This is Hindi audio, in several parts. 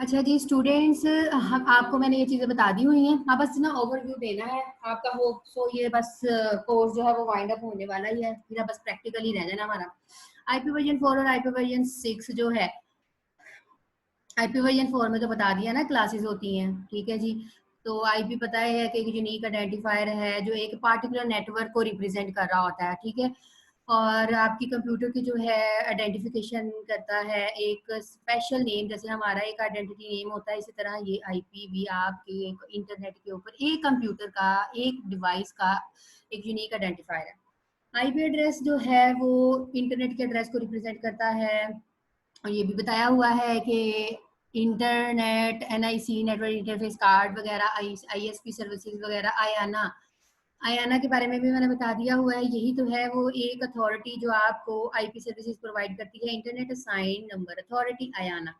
अच्छा जी स्टूडेंट्स, हम आपको मैंने ये चीज़ें बता दी हुई हैं। आप बस ना ओवरव्यू देना है आपका हो। सो ये बस कोर्स जो है वो वाइंड अप होने वाला ही है, फिर बस प्रैक्टिकल ही रह जाना हमारा। आईपी वर्जन 4 और आईपी वर्जन 6 जो है, आईपी वर्जन 4 में तो बता दिया ना क्लासेस होती हैं, ठीक है जी। तो आईपी पता है कि एक यूनिक आइडेंटिफायर है जो एक पार्टिकुलर नेटवर्क को रिप्रेजेंट कर रहा होता है, ठीक है। और आपकी कंप्यूटर की जो है आइडेंटिफिकेशन करता है एक स्पेशल नेम, जैसे हमारा एक आइडेंटिटी नेम होता है, इसी तरह ये आईपी भी आपके एक इंटरनेट के ऊपर एक कंप्यूटर का एक डिवाइस का एक यूनिक आइडेंटिफायर है। आईपी एड्रेस जो है वो इंटरनेट के एड्रेस को रिप्रेजेंट करता है। और ये भी बताया हुआ है कि internet NIC network interface card वगैरह आईएसपी सर्विसेज वगैरह आयाना, आयाना के बारे में भी मैंने बता दिया हुआ है। यही तो है वो एक अथॉरिटी जो आपको आईपी सर्विसेज प्रोवाइड करती है, internet assign number authority Ayana,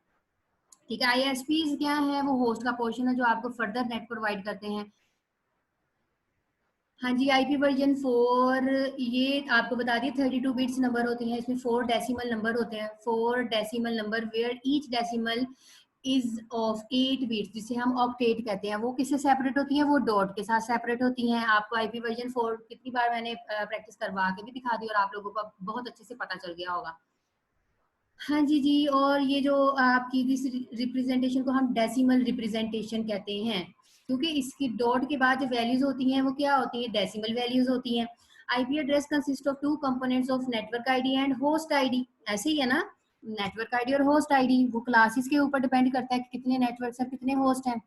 ठीक है। आईएसपी क्या है, वो होस्ट का पोर्शन है जो आपको फर्दर नेट प्रोवाइड करते हैं। हाँ जी, आईपी वर्जन 4 ये आपको बता दिए 32 बिट्स नंबर होते हैं, इसमें 4 डेसिमल नंबर होते हैं, 4 decimal number where each decimal is of 8 bits, जिसे हम ऑक्टेट कहते हैं। वो किससे सेपरेट होती हैं? वो डॉट के साथ सेपरेट होती हैं। आपको आईपी वर्जन 4 कितनी बार मैंने प्रैक्टिस करवा के भी दिखा दी और आप लोगों को बहुत अच्छे से पता चल गया होगा। हाँ जी जी, और ये जो आपकी दिस रिप्रेजेंटेशन को हम डेसिमल रिप्रेजेंटेशन कहते हैं, क्योंकि इसकी डॉट के बाद जो वैल्यूज होती हैं वो क्या होती हैं? डेसिमल वैल्यूज होती हैं। IP address consist of two components of network ID and host ID, ऐसे ही है ना, नेटवर्क आईडी और होस्ट आईडी। वो क्लासेस के ऊपर डिपेंड करता है कि कितने नेटवर्क्स और कितने होस्ट हैं।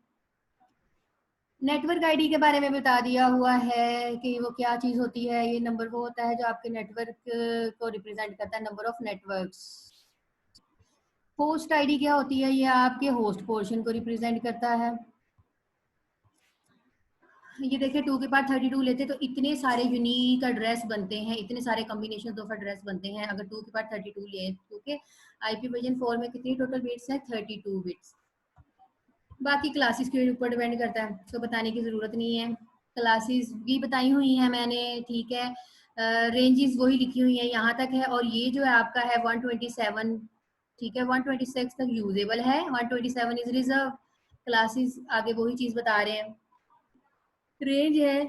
नेटवर्क आईडी के बारे में बता दिया हुआ है कि वो क्या चीज होती है। ये नंबर वो होता है जो आपके नेटवर्क को रिप्रेजेंट करता है, number of networks. Host ID क्या होती है? ये आपके होस्ट पोर्शन को रिप्रेजेंट करता है। ये देखिए 2 के पास 32 लेते तो इतने सारे यूनिक एड्रेस बनते हैं, इतने सारे कॉम्बिनेशन ऑफ एड्रेस बनते हैं अगर 2 के पास 32 ले, क्योंकि आईपी वर्जन 4 में कितनी टोटल बिट्स है? 32 बिट्स। बाकी क्लासेस के ऊपर डिपेंड करता है, तो बताने की जरूरत नहीं है। क्लासेस भी बताई हुई हैं मैंने, ठीक है। रेंजेस वही लिखी हुई हैं यहाँ तक है। और ये जो है आपका है 127, ठीक है, 126 तक यूजेबल है, 127 इज रिजर्व। क्लासेस आगे वही चीज बता रहे हैं। रेंज है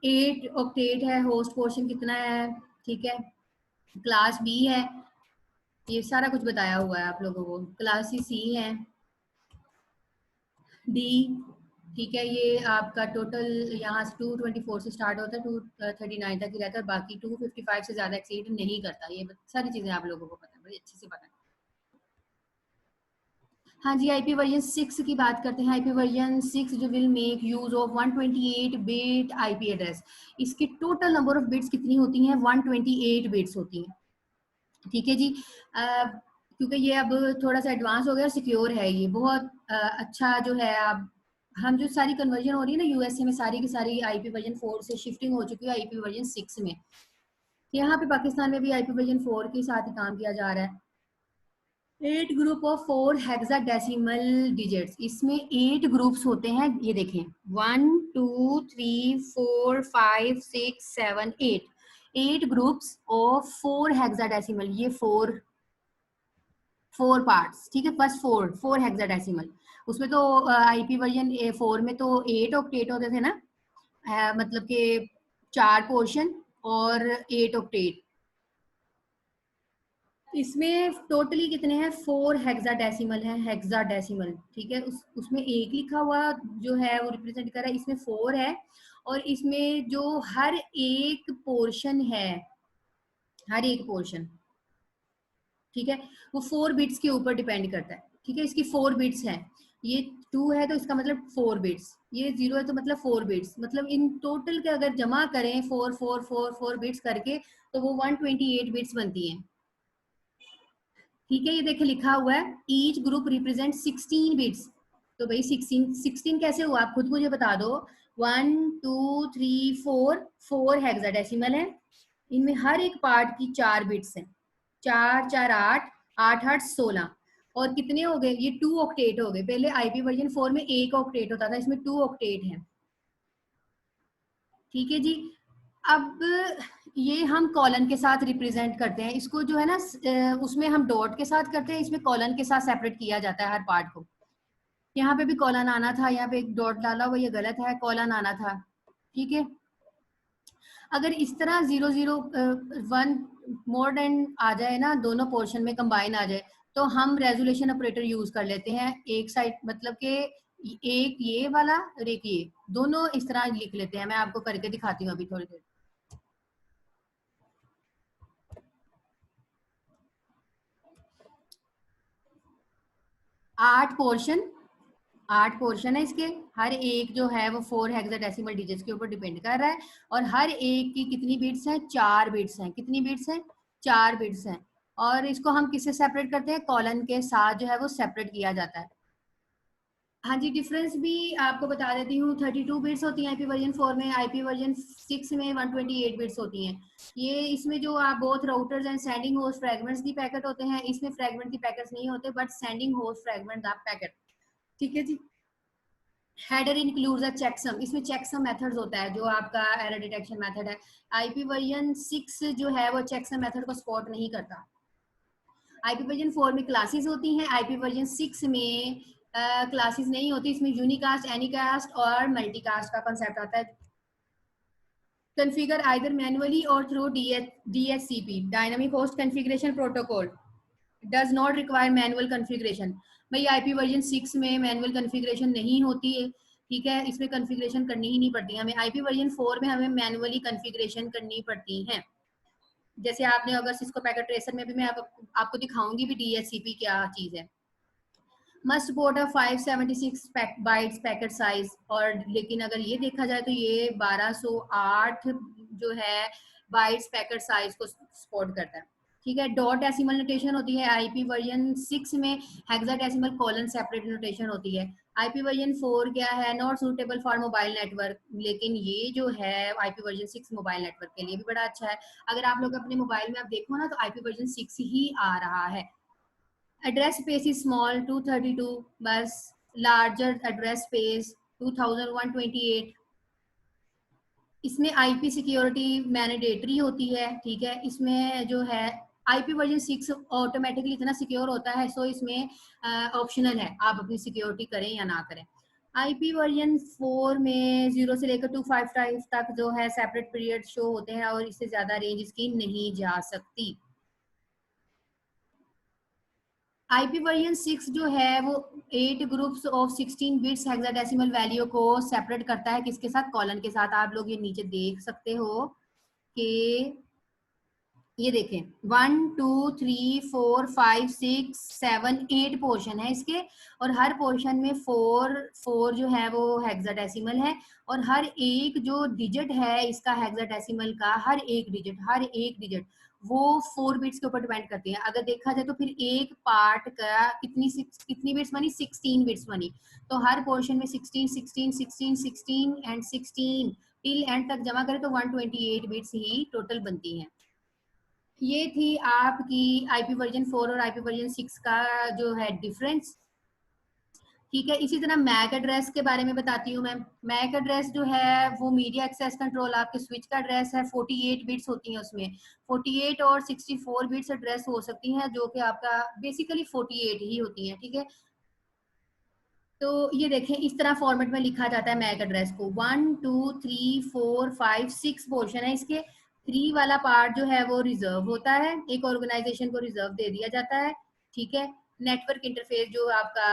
8 ऑक्टेट है, होस्ट पोर्शन कितना है, ठीक है। क्लास बी है, ये सारा कुछ बताया हुआ है आप लोगों को। क्लास सी है, डी, ठीक है। ये आपका टोटल यहाँ से 224 से स्टार्ट होता है, 239 तक ही रहता है, बाकी 255 से ज्यादा एक्सीड नहीं करता। ये सारी चीजें आप लोगों को पता है, बड़ी अच्छे से पता है। हाँ जी, आईपी वर्जन 6 की बात करते हैं। आईपी वर्जन 6 जो will make use of 128 bit IP address. इसकी टोटल नंबर ऑफ बिट्स कितनी होती हैं? 128 बिट्स होती हैं, ठीक है जी। क्योंकि ये अब थोड़ा सा एडवांस हो गया और सिक्योर है, ये बहुत अच्छा जो है। अब हम जो सारी कन्वर्जन हो रही है ना यूएसए में, सारी की सारी आईपी वर्जन 4 से शिफ्टिंग हो चुकी है आईपी वर्जन 6 में। यहाँ पे पाकिस्तान में भी आईपी वर्जन 4 के साथ ही काम किया जा रहा है। 8 ग्रुप ऑफ 4 हेक्साडेसिमल डिजिट्स, इसमें 8 ग्रुप्स होते हैं, ये देखें 1 2 3 4 5 6 7 8, 8 ग्रुप्स ऑफ 4 हेक्साडेसिमल। ये 4 पार्ट्स, ठीक है, फर्स्ट 4 हेक्साडेसिमल। उसमें तो आईपी वर्जन 4 में तो 8 ऑक्टेट होते थे ना, मतलब कि 4 पोर्शन और 8 ऑक्टेट। इसमें टोटली कितने हैं? 4 हेक्साडेसिमल है, हेक्साडेसिमल, ठीक है। उसमें एक लिखा हुआ जो है वो रिप्रेजेंट कर रहा है, इसमें 4 है। और इसमें जो हर एक पोर्शन है, हर एक पोर्शन, ठीक है, वो 4 बिट्स के ऊपर डिपेंड करता है, ठीक है। इसकी 4 बिट्स हैं, ये 2 है तो इसका मतलब 4 बिट्स, ये 0 है तो मतलब 4 बिट्स, मतलब इन टोटल के अगर जमा करें 4 बिट्स करके तो वो 128 बिट्स बनती हैं, ठीक है। ये देखिए लिखा हुआ है ईच ग्रुप रिप्रेजेंट 16 बिट्स। तो भाई 16 कैसे हुआ? आप खुद मुझे बता दो। 1 2 3 4 हेक्साडेसिमल है, इनमें हर एक पार्ट की 4 बिट्स हैं, 4 4 8, 8 8 16, और कितने हो गए? ये 2 ऑक्टेट हो गए। पहले आईपी वर्जन 4 में 1 ऑक्टेट होता था, इसमें 2 ऑक्टेट है, ठीक है जी। अब ये हम कॉलन के साथ रिप्रेजेंट करते हैं इसको, जो है ना, उसमें हम डॉट के साथ करते हैं, इसमें कॉलन के साथ सेपरेट किया जाता है हर पार्ट को। यहाँ पे भी कॉलन आना था, यहाँ पे एक डॉट डाला हुआ, ये गलत है, कॉलन आना था, ठीक है। अगर इस तरह 001 मोर देन आ जाए ना, दोनों पोर्शन में कंबाइन आ जाए, तो हम रेजोल्यूशन ऑपरेटर यूज कर लेते हैं। एक साइड मतलब कि एक ये वाला और एक ये, दोनों इस तरह लिख लेते हैं। मैं आपको करके दिखाती हूँ अभी थोड़ी देर। 8 पोर्शन, 8 पोर्शन है इसके, हर एक जो है वो 4 हेक्साडेसिमल डिजिट्स के ऊपर डिपेंड कर रहा है, और हर एक की कितनी बिट्स हैं, 4 बिट्स हैं। कितनी बिट्स हैं, 4 बिट्स हैं। और इसको हम किससे सेपरेट करते हैं, कॉलन के साथ जो है वो सेपरेट किया जाता है। हाँ जी, डिफरेंस भी आपको बता देती हूँ। 32 बिट्स होती हैं आईपी वर्जन 4 में, आईपी वर्जन 6 में 128 बिट्स होती हैं। ये इसमें जो आप both routers and sending host fragments की पैकेट होते हैं, इसमें फ्रेगमेंट की पैकेट्स नहीं होते, बट सेंडिंग होस्ट फ्रेगमेंट आप पैकेट, ठीक है जी। हेडर इंक्लूड्स अ चेकसम, इसमें चेकसम मेथड्स होता है जो आपका एरर डिटेक्शन मेथड है। आईपी वर्जन 6 जो है वो चेकसम मेथड को सपोर्ट नहीं करता। आईपी वर्जन 4 में क्लासेस होती हैं, आईपी वर्जन 6 में क्लासेस नहीं होती। इसमें यूनिकास्ट, एनीकास्ट और मल्टीकास्ट का कंसेप्ट आता है। कॉन्फ़िगर आइदर मैनुअली और through DHCP, dynamic host configuration protocol, does not require manual configuration. भाई आईपी वर्जन 6 में मैनुअल कॉन्फ़िगरेशन नहीं होती है, ठीक है, इसमें कॉन्फ़िगरेशन करनी ही नहीं पड़ती हमें। आईपी वर्जन 4 में हमें मैनुअली कॉन्फ़िगरेशन करनी पड़ती है। जैसे आपने अगर सिस्को पैकेट ट्रेसर में भी मैं आपको दिखाऊंगी भी डीएचसीपी क्या चीज है। मस्ट सपोर्ट अ 576 बाइट्स पैकेट साइज, और लेकिन अगर ये देखा जाए तो ये 1208 जो है बाइट्स पैकेट साइज को सपोर्ट करता है, ठीक है। डॉट डेसिमल नोटेशन होती है आईपी वर्जन 6 में, हेक्साडेसिमल कॉलन सेपरेट नोटेशन होती है। आईपी वर्जन 4 क्या है, not suitable for mobile network, लेकिन ये जो है आईपी वर्जन 6 मोबाइल नेटवर्क के लिए भी बड़ा अच्छा है। अगर आप लोग अपने मोबाइल में आप देखो ना, तो आईपी वर्जन 6 ही आ रहा है। एड्रेस स्पेस इज स्मॉल 232, बस लार्जर एड्रेस स्पेस 2128। इसमें आईपी सिक्योरिटी मैंडेटरी होती है, ठीक है। इसमें जो है आईपी वर्जन 6 ऑटोमेटिकली इतना सिक्योर होता है, सो इसमें ऑप्शनल है आप अपनी सिक्योरिटी करें या ना करें। आईपी वर्जन 4 में 0 से लेकर 255 तक जो है सेपरेट पीरियड शो होते हैं, और इससे ज्यादा रेंज इसकी नहीं जा सकती। आईपी वर्जन 6 जो है वो 8 groups of 16 bits hexadecimal value को सेपरेट करता है, किसके साथ, कॉलन के साथ। आप लोग ये नीचे देख सकते हो कि ये देखें 1 2 3 4 5 6 7 8 पोर्शन है इसके, और हर पोर्शन में 4 जो है वो हेक्साडेसिमल है, और हर एक जो डिजिट है इसका हेक्साडेसिमल का, हर एक डिजिट वो 4 बिट्स के ऊपर डिपेंड करती है। अगर देखा जाए तो फिर एक पार्ट का कितनी बिट्स बनी, 16 बिट्स बनी। तो हर पोर्शन में 16 16 16 16 एंड 16 टिल एंड तक जमा करें तो 128 बिट्स ही टोटल बनती हैं। ये थी आपकी आईपी वर्जन 4 और आईपी वर्जन 6 का जो है डिफरेंस, ठीक है। इसी तरह मैक एड्रेस के बारे में बताती हूँ मैं। मैक एड्रेस जो है वो मीडिया एक्सेस कंट्रोल, आपके स्विच का एड्रेस है, 48 बिट्स होती हैं उसमें। 48 और 64 बिट्स एड्रेस हो सकती हैं, जो कि आपका बेसिकली 48 ही होती हैं, ठीक है। तो ये देखें इस तरह फॉर्मेट में लिखा जाता है मैक एड्रेस को। 1 2 3 4 5 6 पोर्शन है इसके। 3 वाला पार्ट जो है वो रिजर्व होता है, एक ऑर्गेनाइजेशन को रिजर्व दे दिया जाता है, ठीक है। नेटवर्क इंटरफेस जो आपका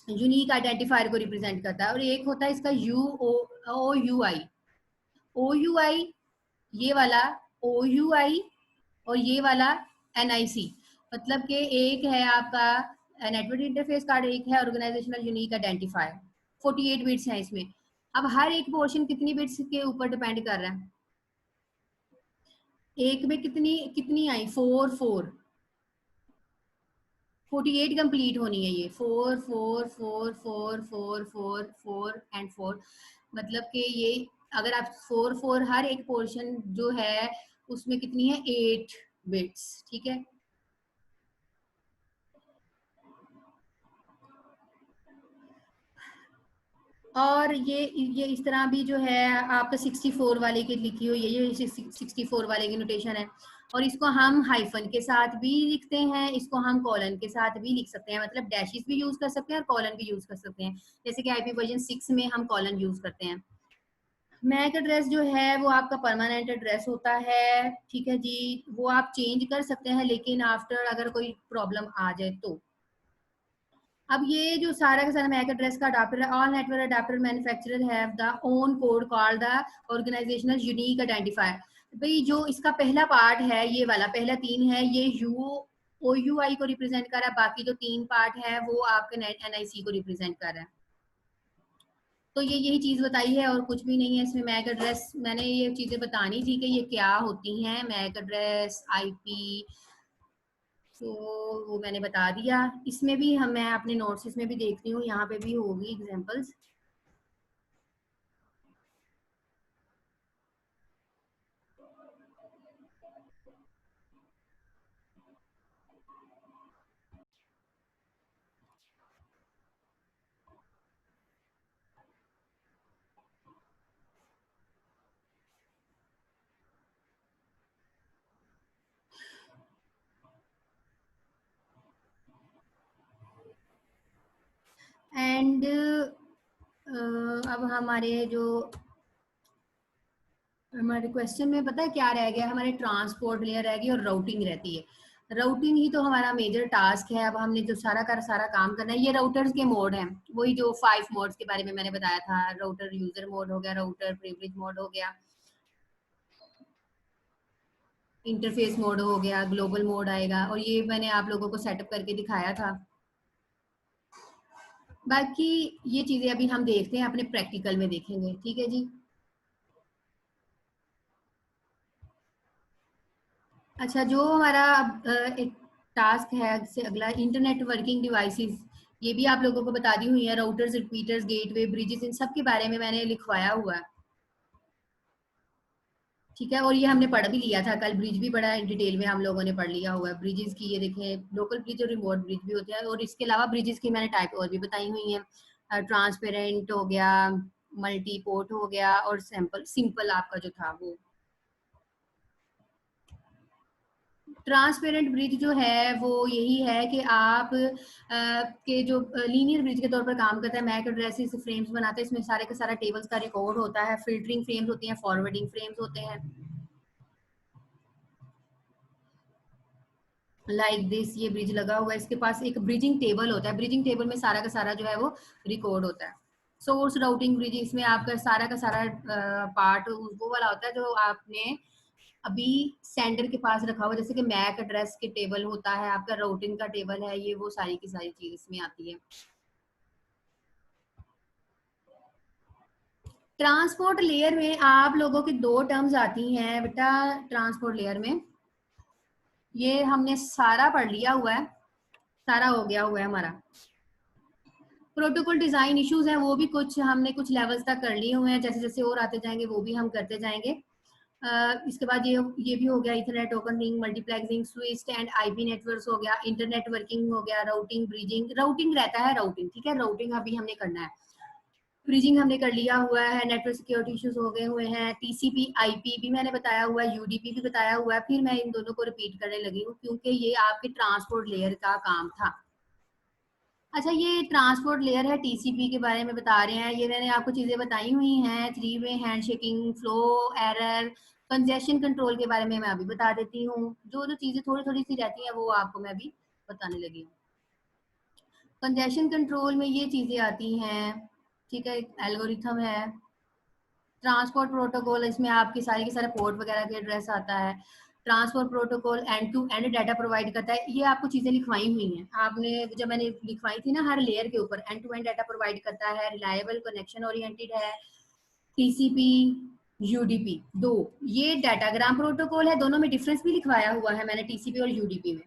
यूनिक आइडेंटिफायर को रिप्रेजेंट करता है, और एक होता है इसका ओ यू आई। ओ यू आई ये वाला ओ यू आई, और ये वाला NIC, मतलब कि एक है आपका नेटवर्क इंटरफेस कार्ड, एक है ऑर्गेनाइजेशनल यूनिक आइडेंटिफायर। 48 बिट्स हैं इसमें। अब हर एक पोर्शन कितनी बिट्स के ऊपर डिपेंड कर रहा है, एक में कितनी कितनी आई, 4 48 कंप्लीट होनी है ये, 4 एंड 4, मतलब कि ये अगर आप 4 हर एक पोर्शन जो है उसमें कितनी है, 8 बिट्स, ठीक है। और ये इस तरह भी जो है आपका 64 वाले की लिखी हुई है, ये 64 वाले की नोटेशन है। और इसको हम हाइफन के साथ भी लिखते हैं, इसको हम कॉलन के साथ भी लिख सकते हैं, मतलब डैशेस भी यूज कर सकते हैं और कॉलन भी यूज कर सकते हैं, जैसे कि आईपी वर्जन 6 में हम कॉलन यूज करते हैं। मैक एड्रेस जो है वो आपका परमानेंट एड्रेस होता है, ठीक है जी, वो आप चेंज कर सकते हैं लेकिन आफ्टर अगर कोई प्रॉब्लम आ जाए तो। अब ये जो सारा का सारा मैक एड्रेस का अडाप्टर है, all network adapter manufacturer have the own code called the organisational unique identifier. भाई जो इसका पहला पार्ट है, ये वाला पहला 3 है, ये ओ यू आई को रिप्रेजेंट कर रहा है, बाकी जो 3 पार्ट है वो आपके एनआईसी को रिप्रेजेंट कर रहा है। तो ये यही चीज बताई है और कुछ भी नहीं है इसमें। मैक एड्रेस मैंने ये चीजें बतानी थी कि ये क्या होती हैं, मैक एड्रेस, आईपी, तो वो मैंने बता दिया। इसमें भी हम मैं अपने नोट्स इसमें भी देखती हूँ, यहाँ पे भी होगी एग्जांपल्स। एंड अब हमारे क्वेश्चन में पता है क्या रह गया, हमारे ट्रांसपोर्ट लेयर रहेगी और राउटिंग रहती है। राउटिंग ही तो हमारा मेजर टास्क है। अब हमने जो सारा का सारा काम करना है, ये राउटर्स के मोड हैं, वही जो 5 मोड्स के बारे में मैंने बताया था। राउटर यूजर मोड हो गया, राउटर प्रिविलेज मोड हो गया, इंटरफेस मोड हो गया, ग्लोबल मोड आएगा, और ये मैंने आप लोगों को सेटअप करके दिखाया था। बाकी ये चीजें अभी हम देखते हैं, अपने प्रैक्टिकल में देखेंगे, ठीक है जी। अच्छा, जो हमारा एक टास्क है से अगला, इंटरनेट वर्किंग डिवाइसेस, ये भी आप लोगों को बता दी हुई है। राउटर्स, रिपीटर्स, गेटवे, ब्रिजेस, इन सब के बारे में मैंने लिखवाया हुआ है, ठीक है। और ये हमने पढ़ भी लिया था कल, ब्रिज भी बड़ा डिटेल में हम लोगों ने पढ़ लिया हुआ है। ब्रिजेस की ये देखें, लोकल ब्रिज और रिमोट ब्रिज भी होते हैं, और इसके अलावा ब्रिजेस की मैंने टाइप और भी बताई हुई है। ट्रांसपेरेंट हो गया, मल्टी पोर्ट हो गया, और सैंपल सिंपल आपका जो था वो। ट्रांसपेरेंट ब्रिज जो है वो यही है कि आप के जो लीनियर ब्रिज के तौर पर काम करता है, मैक एड्रेसेस फ्रेम्स बनाता है, इसमें सारे का सारा टेबल्स का रिकॉर्ड होता है, फिल्टरिंग फ्रेम्स होती हैं, फॉरवर्डिंग फ्रेम्स होते हैं, लाइक दिस। ये ब्रिज लगा हुआ है, इसके पास एक ब्रिजिंग टेबल होता है, ब्रिजिंग टेबल में सारा का सारा जो है वो रिकॉर्ड होता है। सोर्स राउटिंग ब्रिज, इसमें आपका सारा का सारा पार्ट वो वाला होता है जो आपने अभी सेंडर के पास रखा हुआ, जैसे कि मैक एड्रेस के टेबल होता है, आपका राउटिंग का टेबल है, ये वो सारी की सारी चीज इसमें आती है। ट्रांसपोर्ट लेयर में आप लोगों की 2 टर्म्स आती हैं बेटा। ट्रांसपोर्ट लेयर में ये हमने सारा पढ़ लिया हुआ है, सारा हो गया हुआ है हमारा। प्रोटोकॉल डिजाइन इश्यूज हैं, वो भी कुछ हमने कुछ लेवल्स तक कर लिए हुए हैं, जैसे जैसे और आते जाएंगे वो भी हम करते जाएंगे। इसके बाद ये भी हो गया, Ethernet, token ring, multiplexing, switch and IP networks हो गया, इंटरनेट वर्किंग हो गया, राउटिंग, ब्रिजिंग, राउटिंग रहता है, राउटिंग ठीक है, राउटिंग अभी हमने करना है। ब्रिजिंग हमने कर लिया हुआ है, नेटवर्क सिक्योरिटी इश्यूज हो गए हुए हैं, टीसीपी आईपी भी मैंने बताया हुआ है, यूडीपी भी बताया हुआ है, फिर मैं इन दोनों को रिपीट करने लगी हूँ क्योंकि ये आपके ट्रांसपोर्ट लेयर का काम था। अच्छा, ये ट्रांसपोर्ट लेयर है, टीसीपी के बारे में बता रहे हैं, ये मैंने आपको चीजें बताई हुई हैं, 3 way handshaking, flow, error, congestion control के बारे में मैं अभी बता देती हूँ। जो जो चीजें थोड़ी थोड़ी सी रहती हैं वो आपको मैं अभी बताने लगी हूँ। कंजेशन कंट्रोल में ये चीजें आती हैं, ठीक है, एल्गोरिथम है। ट्रांसपोर्ट प्रोटोकॉल, इसमें आपकी सारी के सारे पोर्ट वगैरह के एड्रेस आता है। Transport protocol end to end data provide करता है, ये आपको चीजें लिखवाई हुई हैं आपने, जब मैंने लिखवाई थी ना हर लेयर के ऊपर, end to end data provide करता है, रिलायबल, कनेक्शन ओरिएंटेड है, टीसीपी, यूडीपी, दो ये डाटाग्राम प्रोटोकॉल है, दोनों में डिफरेंस भी लिखवाया हुआ है मैंने टीसीपी और यूडीपी में,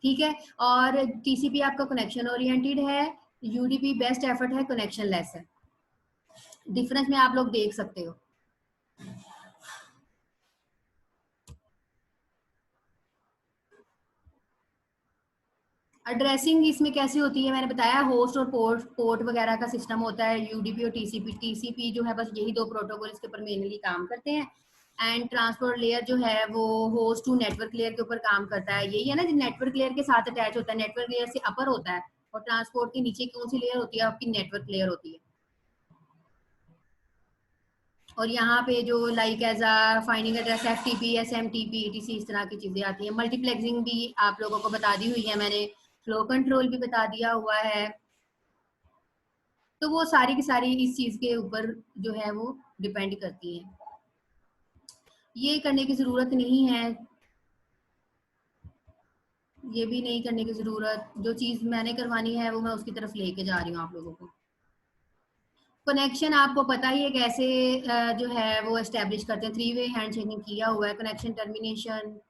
ठीक है। और टीसीपी आपका कनेक्शन ओरिएंटेड है, यूडीपी बेस्ट एफर्ट है, कनेक्शन लेस है। डिफरेंस में आप लोग देख सकते हो। एड्रेसिंग इसमें कैसी होती है मैंने बताया, होस्ट और पोर्ट पोर्ट वगैरह का सिस्टम होता है, यूडीपी और टीसीपी। टीसीपी जो है बस यही 2 प्रोटोकॉल इसके ऊपर मेनली काम करते हैं। एंड ट्रांसपोर्ट लेयर जो है वो होस्ट टू नेटवर्क लेयर के ऊपर काम करता है। यही है ना जो नेटवर्क लेयर के साथ अटैच होता है, नेटवर्क लेयर से अपर होता है। और ट्रांसपोर्ट के नीचे कौन सी लेयर होती है? आपकी नेटवर्क लेयर होती है। और यहाँ पे जो like as a finding address, FTP, SMTP, ETC, इस तरह की चीजें आती हैं। मल्टीप्लेक्सिंग भी आप लोगों को बता दी हुई है मैंने, फ्लो कंट्रोल भी बता दिया हुआ है। तो वो सारी की सारी इस चीज के ऊपर जो है वो डिपेंड करती है। ये करने की जरूरत नहीं है, ये भी नहीं करने की जरूरत। जो चीज मैंने करवानी है वो मैं उसकी तरफ लेके जा रही हूँ आप लोगों को। कनेक्शन आपको पता ही है कैसे जो है वो एस्टेब्लिश करते हैं। 3 वे हैंड शेकिंग किया हुआ है। कनेक्शन टर्मिनेशन,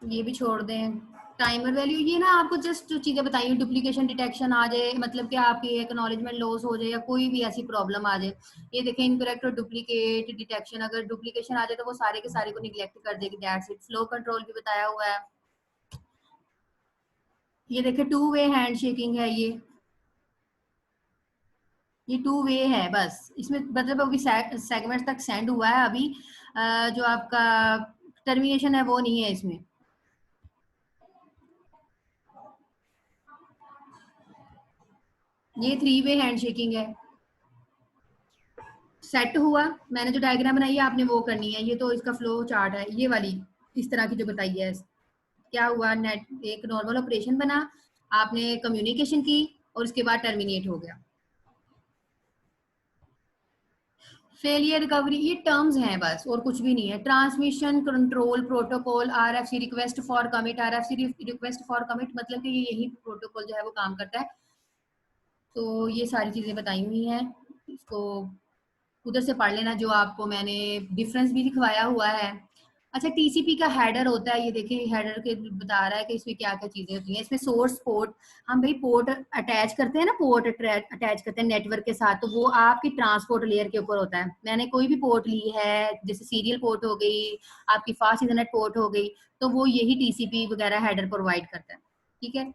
ये भी छोड़ दें। टाइमर वैल्यू, ये ना आपको जस्ट जो चीजें बताई हूँ, डुप्लीकेशन डिटेक्शन आ जाए, मतलब कि आपकी एक्नॉलेजमेंट लॉस हो जाए या कोई भी ऐसी प्रॉब्लम आ जाए। ये देखें, इनकरेक्ट और डुप्लीकेट डिटेक्शन, अगर डुप्लीकेशन आ जाए तो वो सारे के सारे को निगलेक्ट कर देगी। That's it. फ्लो कंट्रोल भी बताया हुआ है। ये देखें 2 वे हैंड शेकिंग है, ये 2 वे है बस। इसमें मतलब अभी सेगमेंट तक सेंड हुआ है अभी। जो आपका टर्मिनेशन है वो नहीं है इसमें। ये 3 वे हैंड शेकिंग है। सेट हुआ, मैंने जो डायग्राम बनाई है आपने वो करनी है। ये तो इसका फ्लो चार्ट है, ये वाली इस तरह की जो बताई है। क्या हुआ, नेट एक नॉर्मल ऑपरेशन बना, आपने कम्युनिकेशन की और उसके बाद टर्मिनेट हो गया। फेलियर रिकवरी, ये टर्म्स हैं बस और कुछ भी नहीं है। Transmission control protocol, RFC request for commit, RFC request for commit मतलब कि ये यही प्रोटोकॉल जो है वो काम करता है। तो ये सारी चीजें बताई हुई हैं, इसको उधर से पढ़ लेना जो आपको मैंने डिफरेंस भी दिखवाया हुआ है। अच्छा, टीसीपी का हेडर होता है, ये देखिए हेडर के बता रहा है कि इसमें क्या क्या चीजें होती हैं। इसमें सोर्स पोर्ट, हम भाई पोर्ट अटैच करते हैं ना, पोर्ट अटैच करते हैं नेटवर्क के साथ, तो वो आपकी ट्रांसपोर्ट लेयर के ऊपर होता है। मैंने कोई भी पोर्ट ली है, जैसे सीरियल पोर्ट हो गई, आपकी फास्ट इंटरनेट पोर्ट हो गई, तो वो यही टीसीपी वगैरह हेडर प्रोवाइड करता है। ठीक है।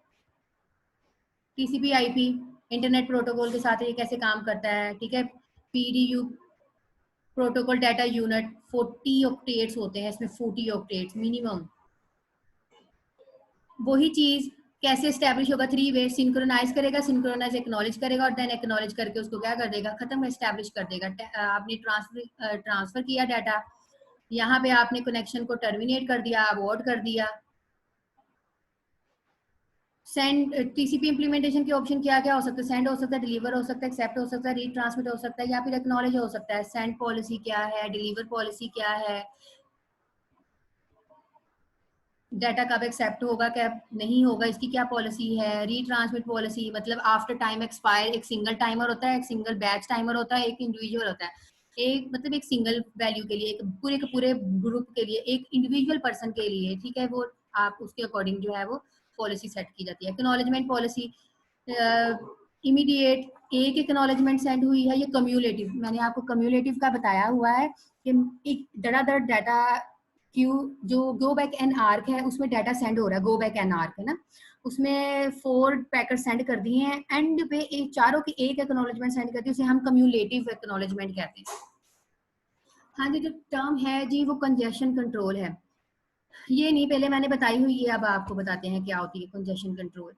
टीसीपी आईपी इंटरनेट प्रोटोकॉल के साथ ये कैसे काम करता है, ठीक है। PDU protocol data unit 40 octets होते हैं इसमें, 40 ऑक्टेट्स मिनिमम। वही चीज कैसे स्टैब्लिश होगा? 3 वे सिंक्रोनाइज करेगा, सिंक्रोनाइज एक्नॉलेज करेगा और देन एक्नॉलेज करके उसको क्या कर देगा? खत्म, स्टैब्लिश कर देगा। आपने ट्रांसफर किया डाटा, यहाँ पे आपने कनेक्शन को टर्मिनेट कर दिया, अबॉर्ट कर दिया। सेंड, टीसीपी इंप्लीमेंटेशन के ऑप्शन क्या क्या हो सकते हैं? सेंड हो सकता है, डिलीवर हो सकता है, एक्सेप्ट हो सकता है, रीड ट्रांसमिट हो सकता है, या फिर एक्नॉलेज हो सकता है। सेंड पॉलिसी क्या है, डिलीवर पॉलिसी क्या है, डाटा कब एक्सेप्ट होगा, कब नहीं होगा, इसकी क्या पॉलिसी है। रीट्रांसमिट पॉलिसी मतलब आफ्टर टाइम एक्सपायर, एक सिंगल टाइमर होता है, एक सिंगल बैच टाइमर होता है, एक इंडिविजुअल होता है। एक मतलब एक सिंगल वैल्यू के लिए, एक पूरे के पूरे ग्रुप के लिए, एक इंडिविजुअल पर्सन के लिए, ठीक है। वो आप उसके अकॉर्डिंग जो है वो पॉलिसी सेट की जाती है। एक्नॉलेजमेंट पॉलिसी, इमीडिएट एक एक्नॉलेजमेंट सेंड हुई है, ये कम्युलेटिव, मैंने आपको कम्युलेटिव का बताया हुआ है कि एक धड़ाधड़ डाटा क्यू, जो गो बैक एन आर्क है उसमें डाटा सेंड हो रहा है। गो बैक एन आर्क है ना, उसमें 4 पैकेट सेंड कर दिए हैं, एंड पे एक चारों की एक एक्नॉलेजमेंट सेंड करती है, उसे हम कम्युलेटिव एक्नॉलेजमेंट कहते हैं। हाँ जी, जो टर्म है जी वो कंजेशन कंट्रोल है। ये नहीं, पहले मैंने बताई हुई है, अब आपको बताते हैं क्या होती है कंजेशन कंट्रोल।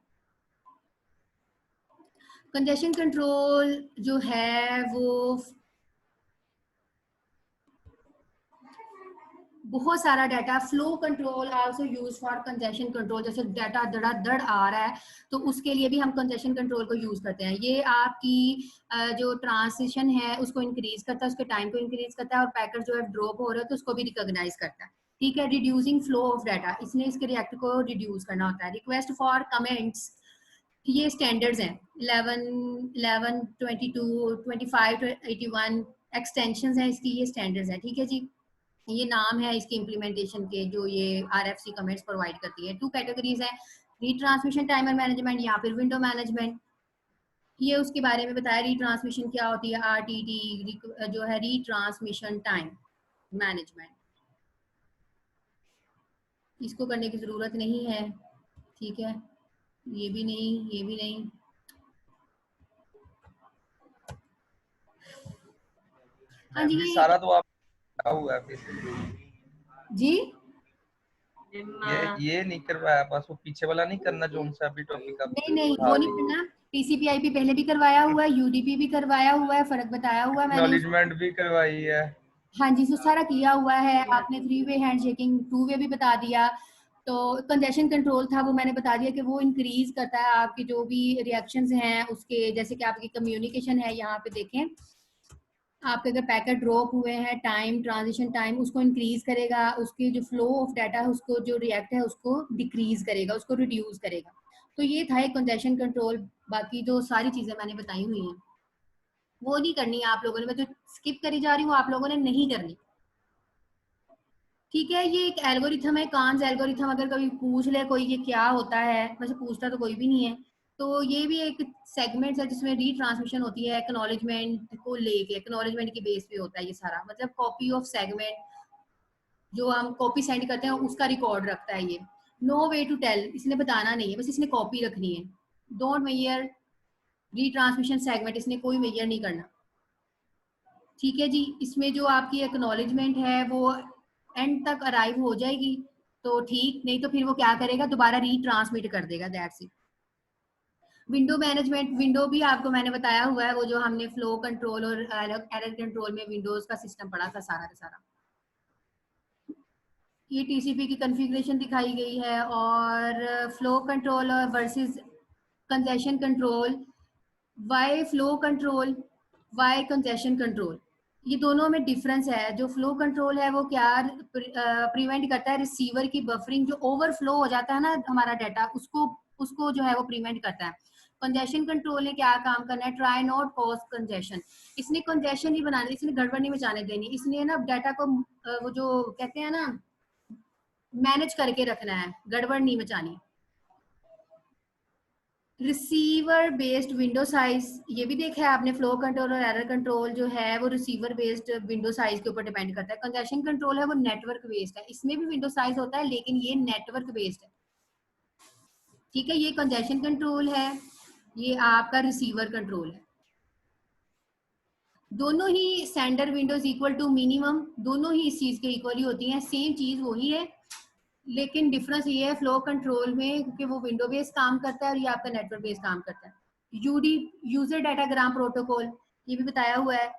कंजेशन कंट्रोल जो है वो बहुत सारा data, flow control also use for congestion control. जैसे डाटा धड़ाधड़ आ रहा है तो उसके लिए भी हम कंजेशन कंट्रोल को यूज करते हैं। ये आपकी जो ट्रांसिशन है उसको इंक्रीज करता है, उसके टाइम को इंक्रीज करता है, और पैकेट जो है ड्रॉप हो रहा है तो उसको भी रिकॉग्नाइज करता है। ठीक है। रिड्यूसिंग फ्लो ऑफ डाटा, इसने इसके रिएक्ट को रिड्यूस करना होता है। रिक्वेस्ट फॉर कमेंट्स, ये स्टैंडर्ड्स हैं 11, 11, 22, 25, 81 एक्सटेंशन है इसकी, ये स्टैंडर्ड्स है। ठीक है जी। ये नाम है इसकी इम्प्लीमेंटेशन के, जो ये आरएफसी कमेंट्स प्रोवाइड करती है। 2 कैटेगरीज है, रीट्रांसमिशन टाइमर मैनेजमेंट या फिर विंडो मैनेजमेंट। ये उसके बारे में बताया, रीट्रांसमिशन क्या होती है, आरटीटी जो है रीट्रांसमिशन टाइम मैनेजमेंट, इसको करने की जरूरत नहीं है। ठीक है, ये भी नहीं, ये भी नहीं। हाँ जी, अभी सारा तो आप हुआ है basically। जी ये नहीं करवाया, बस वो पीछे वाला नहीं करना जो उनसे अभी टॉपिक आप नहीं नहीं उठा वो नहीं रहे हो। करना। टीसीपीआईपी पहले भी करवाया हुआ है, यूडीपी भी करवाया हुआ है, फर्क बताया हुआ है मैंने उसको। एक्नॉलेजमेंट भी करवाई है। हाँ जी, तो सारा किया हुआ है आपने। 3 वे हैंडशेकिंग, 2 वे भी बता दिया। तो कंजेशन कंट्रोल था, वो मैंने बता दिया कि वो इंक्रीज करता है आपके जो भी रिएक्शंस हैं उसके, जैसे कि आपकी कम्युनिकेशन है, यहाँ पे देखें आपके अगर पैकेट ड्रॉप हुए हैं, टाइम, ट्रांजिशन टाइम उसको इंक्रीज करेगा, उसके जो फ्लो ऑफ डाटा है उसको, जो रिएक्ट है उसको डिक्रीज करेगा, उसको रिड्यूस करेगा। तो ये था एक कंजेशन कंट्रोल। बाकी जो सारी चीजें मैंने बताई हुई हैं वो नहीं करनी है आप लोगों ने, मैं तो स्किप करी जा रही हूँ, आप लोगों ने नहीं करनी। ठीक है, ये एक एल्गोरिथम है, कांस एल्गोरिथम। अगर कभी पूछ ले कोई ये क्या होता है, वैसे पूछता तो कोई भी नहीं है। तो ये भी एक सेगमेंट है जिसमें रीट्रांसमिशन होती है एक्नॉलेजमेंट को लेके, एक्नॉलेजमेंट की बेस पे होता है ये सारा, मतलब कॉपी ऑफ सेगमेंट जो हम कॉपी सेंड करते हैं उसका रिकॉर्ड रखता है ये। नो वे टू टेल, इसने बताना नहीं है, बस इसने कॉपी रखनी है। डोंट मेजर रीट्रांसमिशन सेगमेंट, इसने कोई मेजर नहीं करना। ठीक है जी, इसमें जो आपकी एक्नॉलेजमेंट है वो एंड तक अराइव हो जाएगी तो ठीक, नहीं तो फिर वो क्या करेगा, दोबारा रीट्रांसमिट कर देगा, that's it. Window management, window भी आपको मैंने बताया हुआ है, वो जो हमने फ्लो कंट्रोल और एरर कंट्रोल में विंडोज का सिस्टम पढ़ा था सारा का सारा। ये टीसीपी की कॉन्फ़िगरेशन दिखाई गई है, और flow control versus congestion control. Why flow control, why congestion control, ये दोनों में डिफरेंस है। जो फ्लो कंट्रोल है वो क्या प्रिवेंट करता है, रिसीवर की बफरिंग, जो ओवरफ्लो हो जाता है ना हमारा डाटा, उसको उसको जो है वो प्रिवेंट करता है। कंजेशन कंट्रोल ने क्या काम करना है, ट्राई नॉट कॉज कंजेशन। इसने कंजेशन नहीं बनानी, इसने गड़बड़ नहीं मचाने देनी, इसने ना डाटा को वो जो कहते हैं ना मैनेज करके रखना है, गड़बड़ नहीं मचानी। रिसीवर बेस्ड विंडो साइज, ये भी देखा है आपने, फ्लो कंट्रोल और एरर कंट्रोल जो है वो रिसीवर बेस्ड विंडो साइज के ऊपर डिपेंड करता है। कंजेशन कंट्रोल है वो नेटवर्क बेस्ड है, इसमें भी विंडो साइज होता है लेकिन ये नेटवर्क बेस्ड है। ठीक है, ये कंजेशन कंट्रोल है, ये आपका रिसीवर कंट्रोल है। दोनों ही sender windows equal to minimum, दोनों ही इस चीज के इक्वली होती हैं, सेम चीज वही है, लेकिन डिफरेंस ये है फ्लो कंट्रोल में क्योंकि वो विंडो बेस्ड काम करता है और ये आपका नेटवर्क बेस्ड काम करता है। यूडी, यूजर डाटाग्राम प्रोटोकॉल, ये भी बताया हुआ है।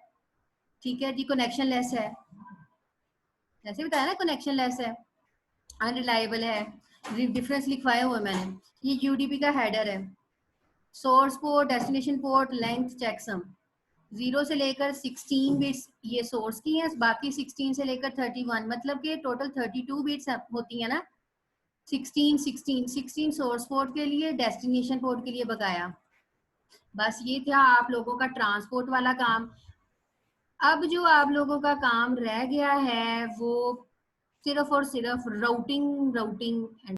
ठीक है जी, कनेक्शन लेस है, जैसे बताया ना कनेक्शन लेस है, अनरिलायबल है, डिफरेंस लिखवाया हुआ है मैंने। ये यूडीपी का हेडर है, source port, destination port, length checksum, 0 से लेकर 16 बिट्स ये सोर्स की हैं, बाकी 16 से लेकर 31, मतलब कि टोटल 32 बिट्स होती है ना। 16 सोर्स पोर्ट के लिए, डेस्टिनेशन पोर्ट के लिए बकाया। बस ये था आप लोगों का ट्रांसपोर्ट वाला काम। अब जो आप लोगों का काम रह गया है वो सिर्फ और सिर्फ राउटिंग, राउटिंग